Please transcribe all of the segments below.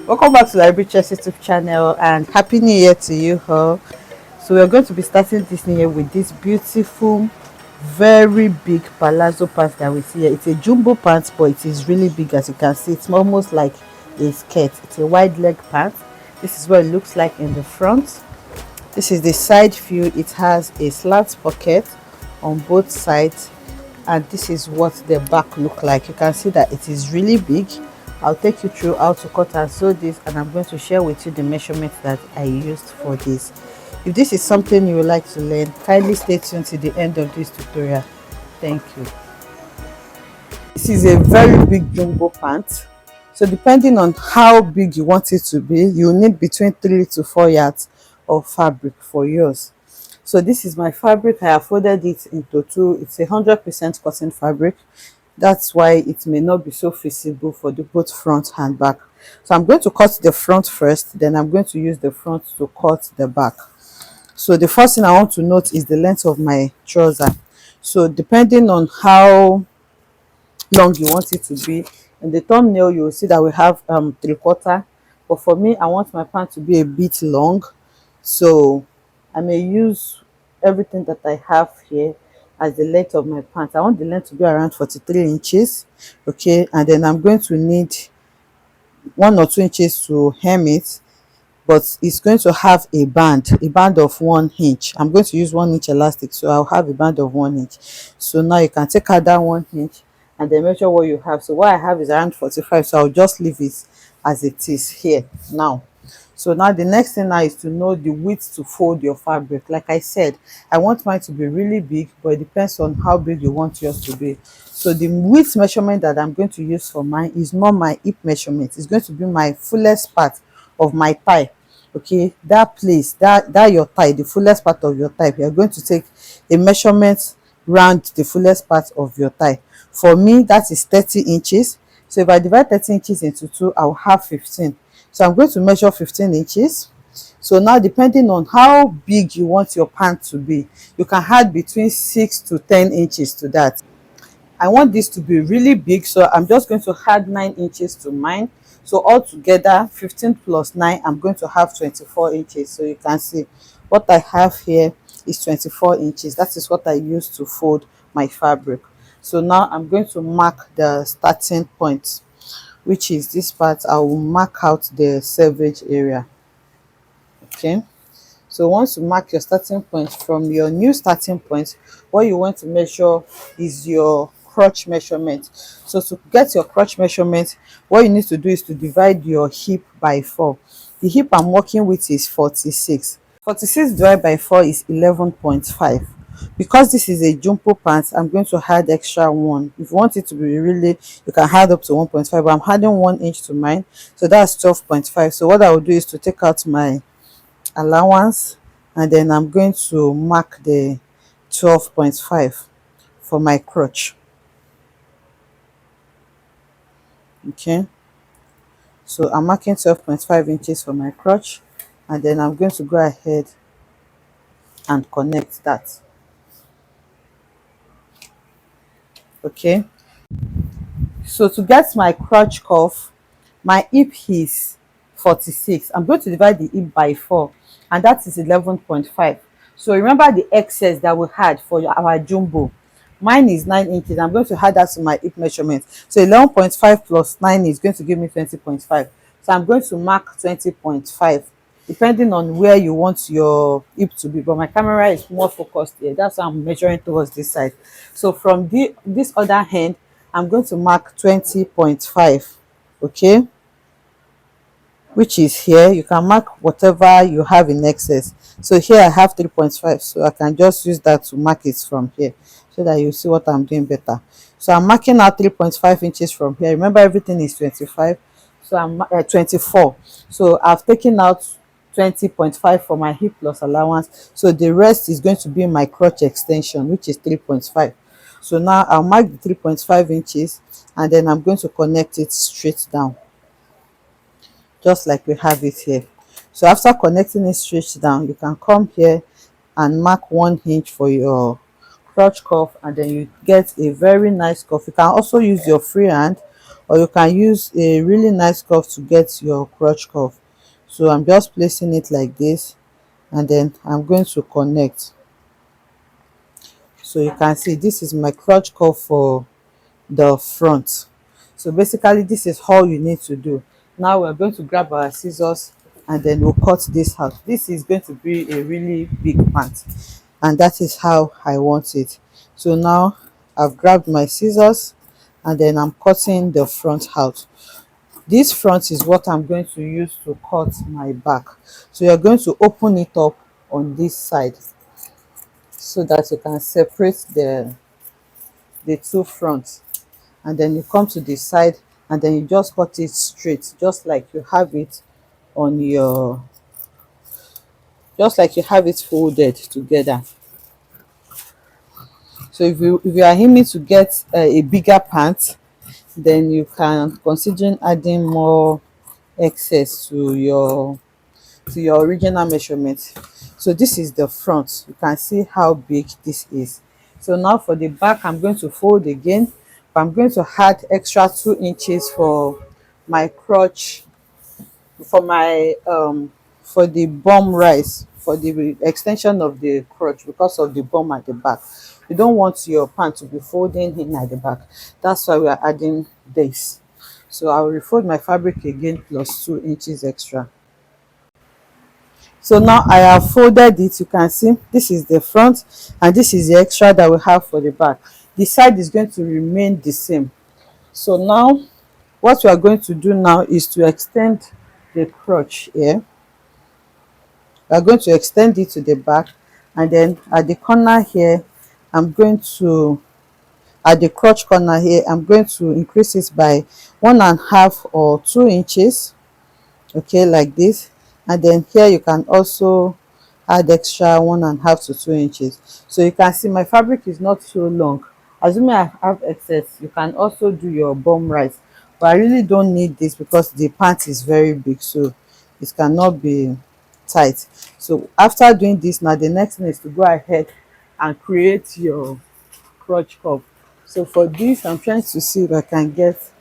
Welcome back to Library Chess YouTube channel and happy new year to you all. So we're going to be starting this new year with this beautiful, very big palazzo pants that we see here. It's a jumbo pants, but it is really big. As you can see, it's almost like a skirt. It's a wide leg pant. This is what it looks like in the front. This is the side view. It has a slant pocket on both sides, and this is what the back look like. You can see that it is really big. I'll take you through how to cut and sew this, and I'm going to share with you the measurements that I used for this. If this is something you would like to learn, kindly stay tuned to the end of this tutorial. Thank you. This is a very big jumbo pant. So depending on how big you want it to be, you need between 3 to 4 yards of fabric for yours. So this is my fabric. I have folded it into two. It's 100% cotton fabric. That's why it may not be so feasible for the both front and back. So I'm going to cut the front first, then I'm going to use the front to cut the back. So the first thing I want to note is the length of my trouser. So depending on how long you want it to be, in the thumbnail you will see that we have 3/4, but for me I want my pant to be a bit long, so I may use everything that I have here as the length of my pants. I want the length to be around 43 inches. Okay, and then I'm going to need 1 or 2 inches to hem it, but it's going to have a band of 1 inch. I'm going to use 1 inch elastic, so I'll have a band of 1 inch. So now you can take out that 1 inch and then measure what you have. So what I have is around 45, so I'll just leave it as it is here now. So now the next thing now is to know the width to fold your fabric. Like I said, I want mine to be really big, but it depends on how big you want yours to be. So the width measurement that I'm going to use for mine is not my hip measurement. It's going to be my fullest part of my thigh. Okay, that place, that your thigh, the fullest part of your thigh, you're going to take a measurement round the fullest part of your thigh. For me, that is 30 inches. So if I divide 30 inches into 2, I'll have 15. So I'm going to measure 15 inches. So now, depending on how big you want your pant to be, you can add between 6 to 10 inches to that. I want this to be really big, so I'm just going to add 9 inches to mine. So altogether, 15 plus 9, I'm going to have 24 inches. So you can see what I have here is 24 inches. That is what I use to fold my fabric. So now I'm going to mark the starting point, which is this part. I will mark out the selvage area. Okay, so once you mark your starting point, from your new starting point, what you want to measure is your crotch measurement. So to get your crotch measurement, what you need to do is to divide your hip by 4. The hip I'm working with is 46. 46 divided by 4 is 11.5. Because this is a jumbo pants, I'm going to add extra 1. If you want it to be really, you can add up to 1.5, but I'm adding 1 inch to mine, so that's 12.5. So what I will do is to take out my allowance, and then I'm going to mark the 12.5 for my crotch. Okay, so I'm marking 12.5 inches for my crotch, and then I'm going to go ahead and connect that. Okay, so to get my crotch cuff, my hip is 46. I'm going to divide the hip by 4, and that is 11.5. So remember the excess that we had for our jumbo. Mine is 9 inches. I'm going to add that to my hip measurement. So 11.5 plus 9 is going to give me 20.5. So I'm going to mark 20.5, depending on where you want your hip to be. But my camera is more focused here. That's why I'm measuring towards this side. So from this other hand, I'm going to mark 20.5. Okay, which is here. You can mark whatever you have in excess. So here I have 3.5, so I can just use that to mark it from here, so that you see what I'm doing better. So I'm marking out 3.5 inches from here. Remember, everything is 25, so I'm 24. So I've taken out 20.5 for my hip plus allowance, so the rest is going to be my crotch extension, which is 3.5. So now I'll mark the 3.5 inches, and then I'm going to connect it straight down, just like we have it here. So after connecting it straight down, you can come here and mark 1 inch for your crotch cuff, and then you get a very nice cuff. You can also use your free hand, or you can use a really nice cuff to get your crotch cuff. So I'm just placing it like this, and then I'm going to connect. So you can see this is my crotch cuff for the front. So basically this is all you need to do. Now we're going to grab our scissors, and then we'll cut this out. This is going to be a really big pant, and that is how I want it. So now I've grabbed my scissors, and then I'm cutting the front out. This front is what I'm going to use to cut my back. So you're going to open it up on this side so that you can separate the two fronts, and then you come to the side, and then you just cut it straight, just like you have it on your, just like you have it folded together. So if you are aiming to get a bigger pant, then you can consider adding more excess to your original measurement. So this is the front. You can see how big this is. So now for the back, I'm going to fold again. I'm going to add extra 2 inches for my crotch, for my for the bum rise, for the extension of the crotch, because of the bum at the back. You don't want your pant to be folding in at the back. That's why we are adding this. So I'll refold my fabric again plus 2 inches extra. So now I have folded it. You can see this is the front, and this is the extra that we have for the back. The side is going to remain the same. So now what we are going to do now is to extend the crotch here. We are going to extend it to the back, and then at the corner here, I'm going to, at the crotch corner here, I'm going to increase it by 1.5 or 2 inches, okay, like this. And then here you can also add extra 1.5 to 2 inches. So you can see my fabric is not so long. Assuming I have excess, you can also do your bum rise, but I really don't need this because the pant is very big, so it cannot be tight. So after doing this, now the next thing is to go ahead and create your crotch cuff. So for this, I'm trying to see if I can get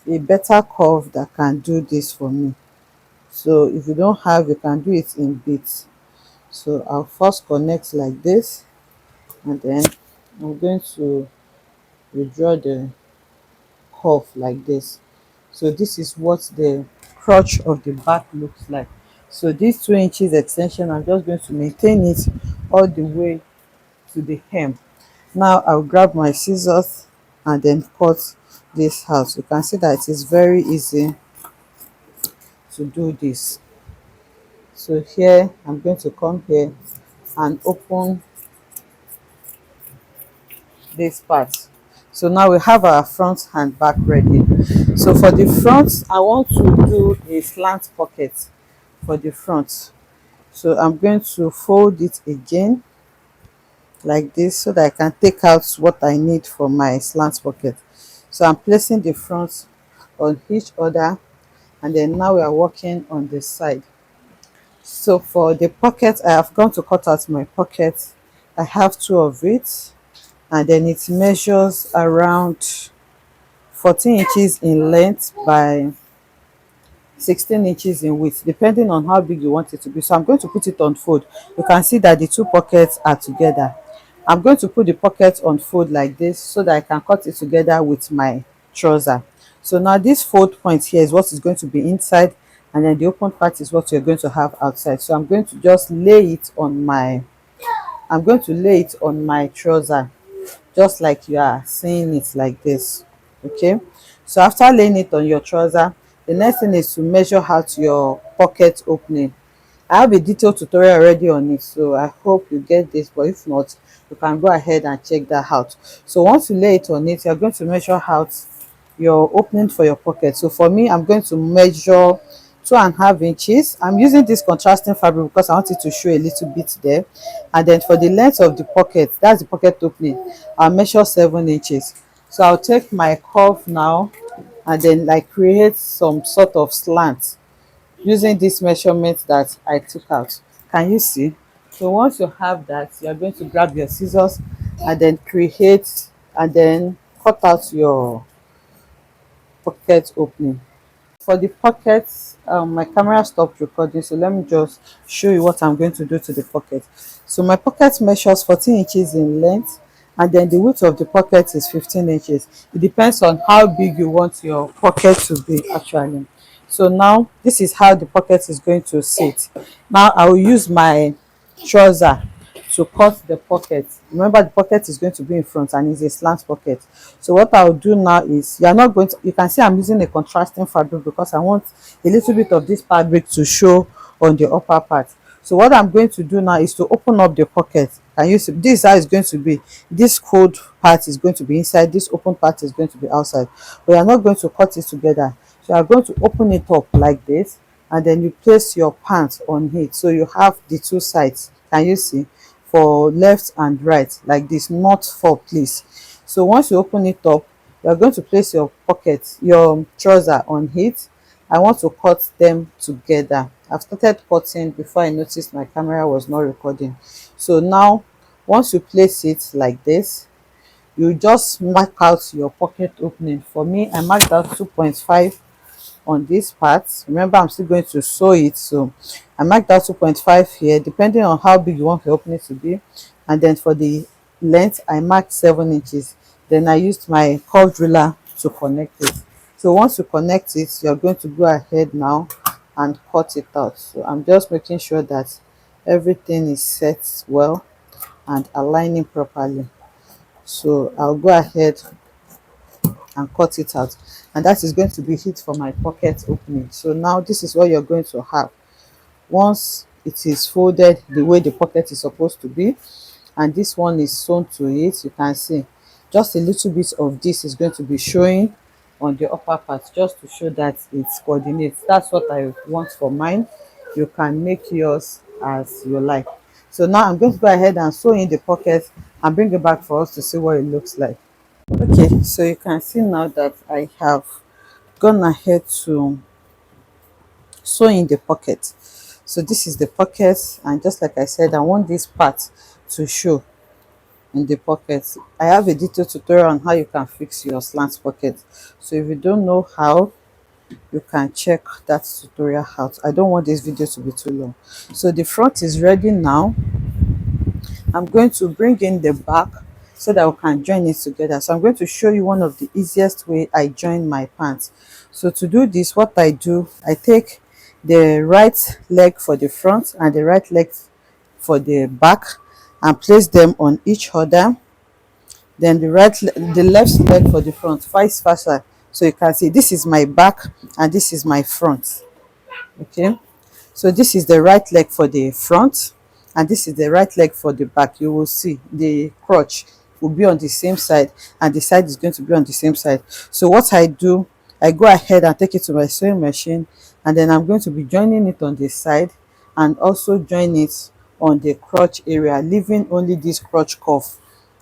a better curve that can do this for me. So if you don't have, you can do it in bits. So I'll first connect like this, and then I'm going to redraw the curve like this. So this is what the crotch of the back looks like. So this 2 inches extension, I'm just going to maintain it all the way to the hem. Now I'll grab my scissors and then cut this out. You can see that it is very easy to do this. So here I'm going to come here and open this part. So now we have our front and back ready. So for the front, I want to do a slant pocket for the front. So I'm going to fold it again like this so that I can take out what I need for my slant pocket. So I'm placing the front on each other, and then now we are working on the side. So for the pocket, I have gone to cut out my pocket. I have 2 of it, and then it measures around 14 inches in length by 16 inches in width, depending on how big you want it to be. So I'm going to put it on fold. You can see that the 2 pockets are together. I'm going to put the pocket on fold like this so that I can cut it together with my trouser. So now this fold point here is what is going to be inside, and then the open part is what you're going to have outside. So I'm going to just lay it on my, I'm going to lay it on my trouser, just like you are seeing it like this. Okay, so after laying it on your trouser, the next thing is to measure out your pocket opening. I have a detailed tutorial already on it, so I hope you get this, but if not, you can go ahead and check that out. So once you lay it on it, you're going to measure out your opening for your pocket. So for me, I'm going to measure 2.5 inches. I'm using this contrasting fabric because I want it to show a little bit there. And then for the length of the pocket, that's the pocket opening, I'll measure 7 inches. So I'll take my curve now and then like create some sort of slant using this measurement that I took out. Can you see? So once you have that, you're going to grab your scissors and then create, and then cut out your pocket opening. For the pockets, my camera stopped recording, so let me just show you what I'm going to do to the pocket. So my pocket measures 14 inches in length, and then the width of the pocket is 15 inches. It depends on how big you want your pocket to be actually. So now this is how the pocket is going to sit. Now I will use my trouser to cut the pocket. Remember, the pocket is going to be in front and it's a slant pocket. So what I will do now is, you are not going to, you can see I'm using a contrasting fabric because I want a little bit of this fabric to show on the upper part. So what I'm going to do now is to open up the pocket. And you see, this is how it's going to be. This cold part is going to be inside, this open part is going to be outside. But you're not going to cut it together. So you're going to open it up like this, and then you place your pants on it. So you have the two sides. Can you see? For left and right like this, not for please. So once you open it up, you are going to place your pocket, your trouser on it. I want to cut them together. I've started cutting before I noticed my camera was not recording. So now once you place it like this, you just mark out your pocket opening. For me, I marked out 2.5 on this part. Remember, I'm still going to sew it, so I marked out 2.5 here, depending on how big you want your opening to be. And then for the length, I marked 7 inches. Then I used my curved ruler to connect it. So once you connect it, you're going to go ahead now and cut it out. So I'm just making sure that everything is set well and aligning properly. So I'll go ahead and cut it out, and that is going to be it for my pocket opening. So now this is what you're going to have once it is folded the way the pocket is supposed to be, and this one is sewn to it. You can see just a little bit of this is going to be showing on the upper part, just to show that it's coordinates. That's what I want for mine. You can make yours as you like. So now I'm going to go ahead and sew in the pocket and bring it back for us to see what it looks like. Okay, so you can see now that I have gone ahead to sew in the pocket. So this is the pocket, and just like I said, I want this part to show in the pocket. I have a detailed tutorial on how you can fix your slant pocket, so if you don't know how, you can check that tutorial out. I don't want this video to be too long. So the front is ready now. I'm going to bring in the back so that we can join it together. So I'm going to show you one of the easiest way I join my pants. So to do this, what I do, I take the right leg for the front and the right leg for the back and place them on each other. Then the left leg for the front, vice versa. So you can see this is my back and this is my front. Okay, so this is the right leg for the front and this is the right leg for the back. You will see the crotch will be on the same side and the side is going to be on the same side. So what I do, I go ahead and take it to my sewing machine, and then I'm going to be joining it on the side and also join it on the crotch area, leaving only this crotch cuff.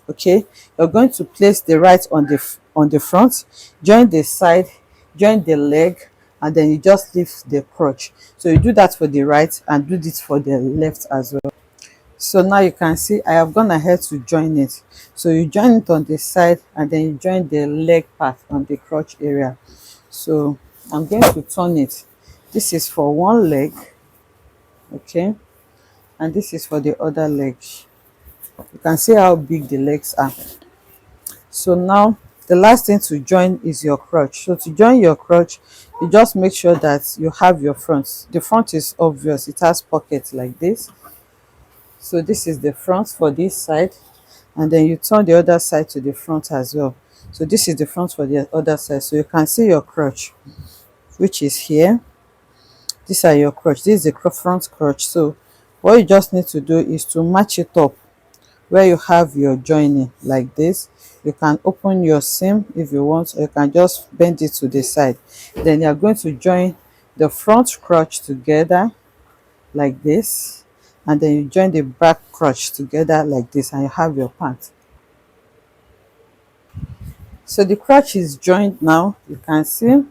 Okay, you're going to place the right on the front, join the side, join the leg, and then you just leave the crotch. So you do that for the right and do this for the left as well. So now you can see I have gone ahead to join it. So you join it on the side and then you join the leg part on the crotch area. So I'm going to turn it. This is for one leg, okay, and this is for the other leg. You can see how big the legs are. So now the last thing to join is your crotch. So to join your crotch, you just make sure that you have your front. The front is obvious, it has pockets like this. So this is the front for this side, and then you turn the other side to the front as well. So this is the front for the other side. So you can see your crotch, which is here. These are your crotch. This is the front crotch. So what you just need to do is to match it up where you have your joining like this. You can open your seam if you want, or you can just bend it to the side. Then you are going to join the front crotch together like this, and then you join the back crotch together like this, and you have your pant. So the crotch is joined now, you can see,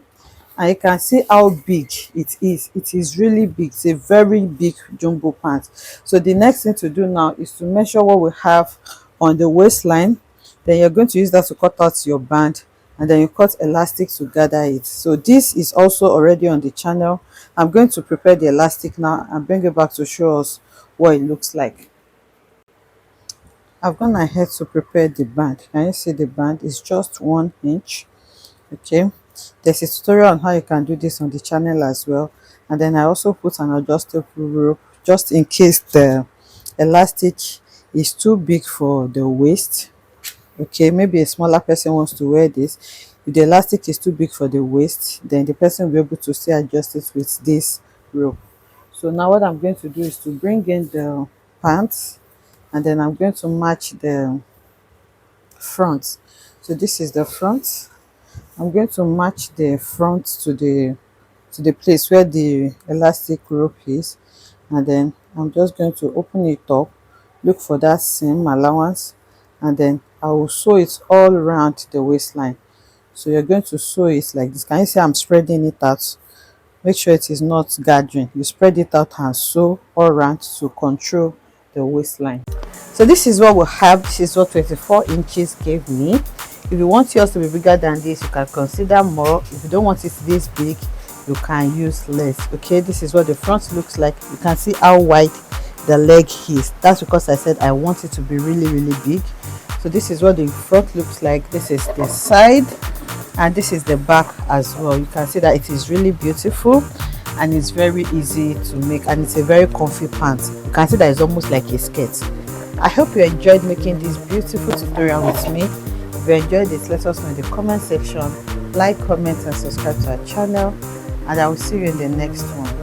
and you can see how big it is. It is really big. It's a very big jumbo pant. So the next thing to do now is to measure what we have on the waistline. Then you're going to use that to cut out your band, and then you cut elastic to gather it. So this is also already on the channel. I'm going to prepare the elastic now and bring it back to show us what it looks like. I've gone ahead to prepare the band. Can you see the band is just 1 inch? Okay, there's a tutorial on how you can do this on the channel as well. And then I also put an adjustable rope just in case the elastic is too big for the waist. Okay, maybe a smaller person wants to wear this. If the elastic is too big for the waist, then the person will be able to still adjust it with this rope. So now what I'm going to do is to bring in the pants, and then I'm going to match the front. So this is the front. I'm going to match the front to the place where the elastic rope is, and then I'm just going to open it up, look for that seam allowance, and then I will sew it all around the waistline. So you're going to sew it like this. Can you see I'm spreading it out? Make sure it is not gathering. You spread it out and sew all around to control the waistline. So this is what we have. This is what 24 inches gave me. If you want yours to be bigger than this, you can consider more. If you don't want it this big, you can use less. Okay, this is what the front looks like. You can see how wide the leg is. That's because I said I want it to be really big. So this is what the front looks like. This is the side, and this is the back as well. You can see that it is really beautiful and it's very easy to make, and it's a very comfy pant. You can see that it's almost like a skirt. I hope you enjoyed making this beautiful tutorial with me. If you enjoyed it, let us know in the comment section. Like, comment and subscribe to our channel, and I will see you in the next one.